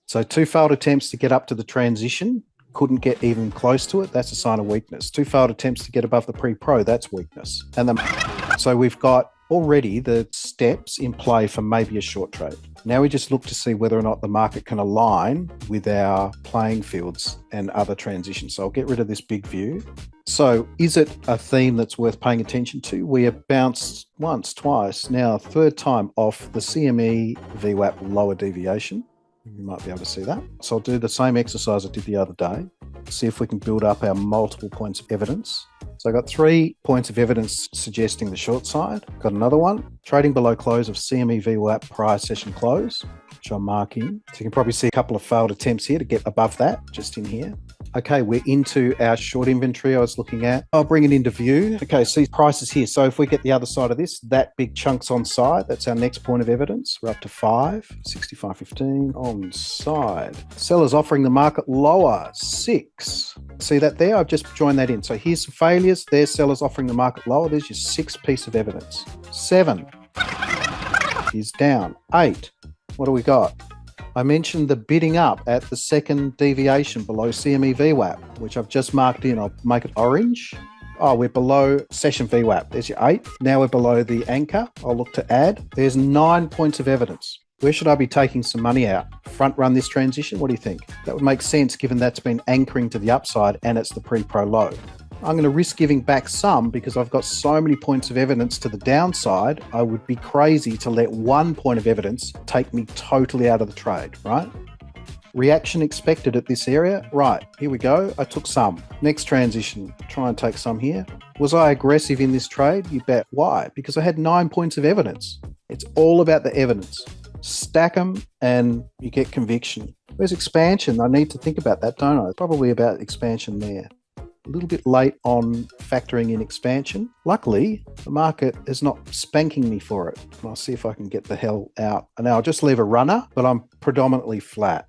So 2 failed attempts to get up to the transition, couldn't get even close to it. That's a sign of weakness. 2 failed attempts to get above the pre-pro, that's weakness. So we've got already the steps in play for maybe a short trade. Now we just look to see whether or not the market can align with our playing fields and other transitions. So I'll get rid of this big view. So is it a theme that's worth paying attention to? We have bounced once, twice, now third time off the CME VWAP lower deviation. You might be able to see that. So I'll do the same exercise I did the other day, see if we can build up our multiple points of evidence. So I've got 3 points of evidence suggesting the short side. Got another one, trading below close of CME VWAP prior session close, which I'm marking. So you can probably see a couple of failed attempts here to get above that, just in here. Okay, we're into our short inventory I was looking at. I'll bring it into view. Okay, see prices here. So if we get the other side of this, that big chunk's on side. That's our next point of evidence. We're up to 5, 65.15 on side. Sellers offering the market lower, 6. See that there? I've just joined that in. So here's some failures. There's sellers offering the market lower. There's your 6th piece of evidence. 7 is down. 8. What do we got? I mentioned the bidding up at the second deviation below CME VWAP, which I've just marked in. I'll make it orange. Oh, we're below session VWAP. There's your 8. Now we're below the anchor. I'll look to add. There's 9 points of evidence. Where should I be taking some money out? Front run this transition? What do you think? That would make sense given that's been anchoring to the upside and it's the pre-pro low. I'm going to risk giving back some because I've got so many points of evidence to the downside. I would be crazy to let 1 point of evidence take me totally out of the trade, right? Reaction expected at this area. Right, here we go. I took some. Next transition, try and take some here. Was I aggressive in this trade? You bet. Why? Because I had 9 points of evidence. It's all about the evidence. Stack them and you get conviction. Where's expansion? I need to think about that, don't I? Probably about expansion there. A little bit late on factoring in expansion. Luckily, the market is not spanking me for it. I'll see if I can get the hell out. And now I'll just leave a runner, but I'm predominantly flat.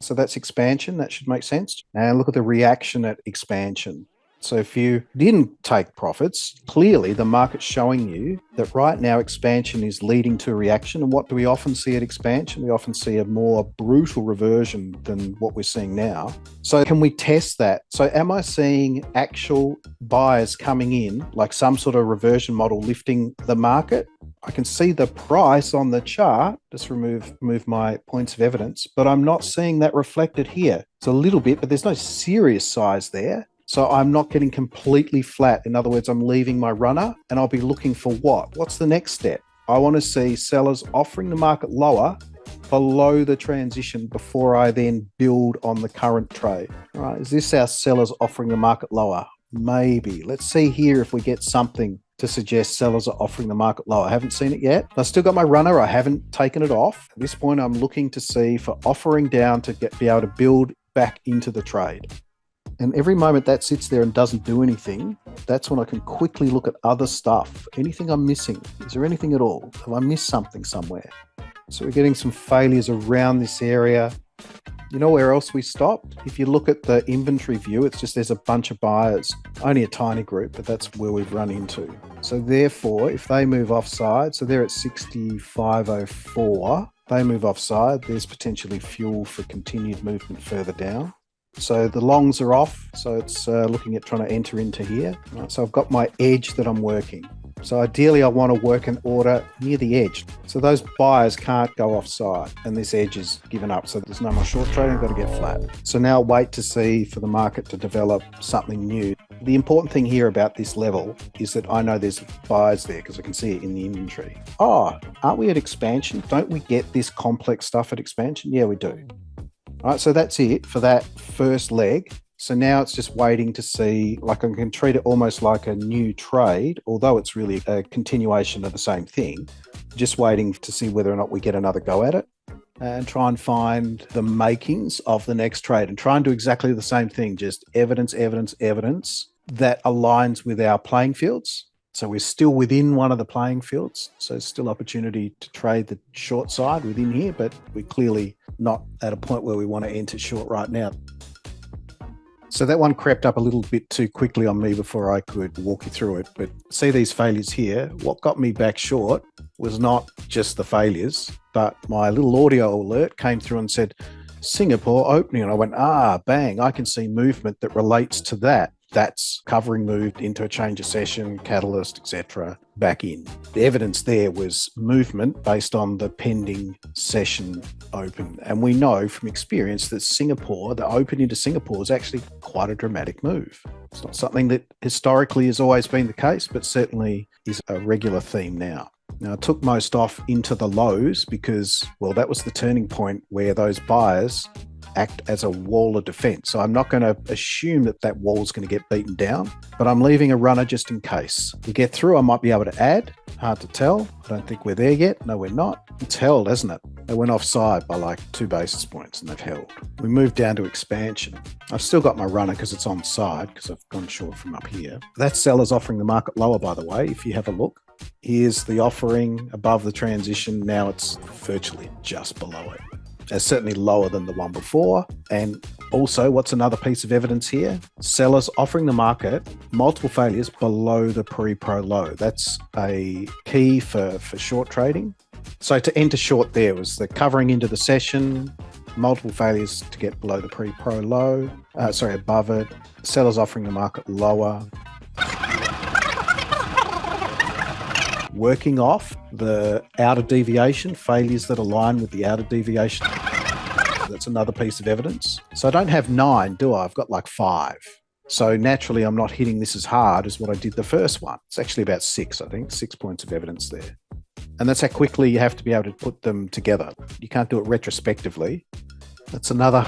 So that's expansion. That should make sense. And look at the reaction at expansion. So if you didn't take profits, clearly the market's showing you that right now expansion is leading to a reaction. And what do we often see at expansion? We often see a more brutal reversion than what we're seeing now. So can we test that? So am I seeing actual buyers coming in, like some sort of reversion model lifting the market? I can see the price on the chart, just remove my points of evidence, but I'm not seeing that reflected here. It's a little bit, but there's no serious size there. So I'm not getting completely flat. In other words, I'm leaving my runner and I'll be looking for what? What's the next step? I want to see sellers offering the market lower below the transition before I then build on the current trade. All right, is this our sellers offering the market lower? Maybe. Let's see here if we get something to suggest sellers are offering the market lower. I haven't seen it yet. I've still got my runner. I haven't taken it off. At this point, I'm looking to see for offering down to be able to build back into the trade. And every moment that sits there and doesn't do anything, that's when I can quickly look at other stuff. Anything I'm missing? Is there anything at all? Have I missed something somewhere? So we're getting some failures around this area. You know where else we stopped? If you look at the inventory view, it's just there's a bunch of buyers. Only a tiny group, but that's where we've run into. So therefore, if they move offside, so they're at 65.04, they move offside, there's potentially fuel for continued movement further down. So the longs are off, so it's looking at trying to enter into here. Right, so I've got my edge that I'm working. So ideally I want to work an order near the edge. So those buyers can't go offside and this edge is given up. So there's no more short trading, I've got to get flat. So now wait to see for the market to develop something new. The important thing here about this level is that I know there's buyers there because I can see it in the inventory. Oh, aren't we at expansion? Don't we get this complex stuff at expansion? Yeah, we do. All right, so that's it for that first leg. So now it's just waiting to see, like I can treat it almost like a new trade, although it's really a continuation of the same thing. Just waiting to see whether or not we get another go at it and try and find the makings of the next trade and try and do exactly the same thing, just evidence, evidence, evidence that aligns with our playing fields. So we're still within one of the playing fields. So it's still opportunity to trade the short side within here, but we're clearly not at a point where we want to enter short right now. So that one crept up a little bit too quickly on me before I could walk you through it. But see these failures here. What got me back short was not just the failures, but my little audio alert came through and said, Singapore opening. And I went, bang, I can see movement that relates to that. That's covering moved into a change of session, catalyst, etc., back in. The evidence there was movement based on the pending session open. And we know from experience that Singapore, the open into Singapore, is actually quite a dramatic move. It's not something that historically has always been the case, but certainly is a regular theme now. Now, I took most off into the lows because, well, that was the turning point where those buyers act as a wall of defense. So I'm not going to assume that that wall is going to get beaten down, but I'm leaving a runner just in case. We get through, I might be able to add. Hard to tell. I don't think we're there yet. No, we're not. It's held, hasn't it? They went offside by like 2 basis points and they've held. We moved down to expansion. I've still got my runner because it's on side because I've gone short from up here. That seller's offering the market lower, by the way, if you have a look. Here's the offering above the transition. Now it's virtually just below it. It's certainly lower than the one before. And also, what's another piece of evidence here? Sellers offering the market multiple failures below the pre-pro low. That's a key for short trading. So to enter short there was the covering into the session, multiple failures to get below the pre-pro low, above it. Sellers offering the market lower. Working off the outer deviation, failures that align with the outer deviation. That's another piece of evidence. So I don't have 9, do I? I've got like 5. So naturally, I'm not hitting this as hard as what I did the first one. It's actually about 6, I think, 6 points of evidence there. And that's how quickly you have to be able to put them together. You can't do it retrospectively. That's another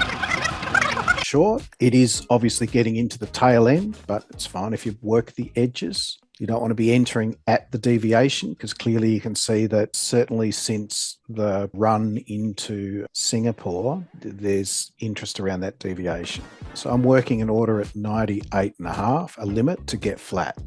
short. It is obviously getting into the tail end, but it's fine if you work the edges. You don't want to be entering at the deviation because clearly you can see that certainly since the run into Singapore, there's interest around that deviation. So I'm working an order at 98.5, a limit to get flat.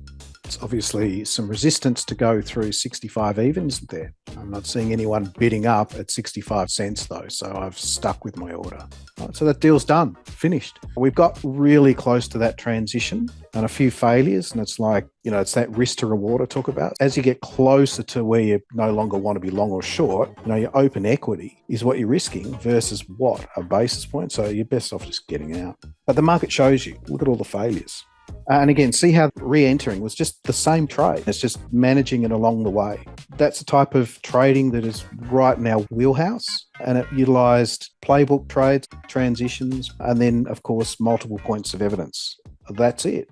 It's obviously some resistance to go through 65 even, isn't there? I'm not seeing anyone bidding up at 65 cents though, so I've stuck with my order. Right, so that deal's done, finished. We've got really close to that transition and a few failures, and it's like, it's that risk to reward I talk about. As you get closer to where you no longer want to be long or short, your open equity is what you're risking versus what? A basis point. So you're best off just getting out. But the market shows you, look at all the failures. And again, see how re-entering was just the same trade. It's just managing it along the way. That's the type of trading that is right in our wheelhouse. And it utilized playbook trades, transitions, and then, of course, multiple points of evidence. That's it.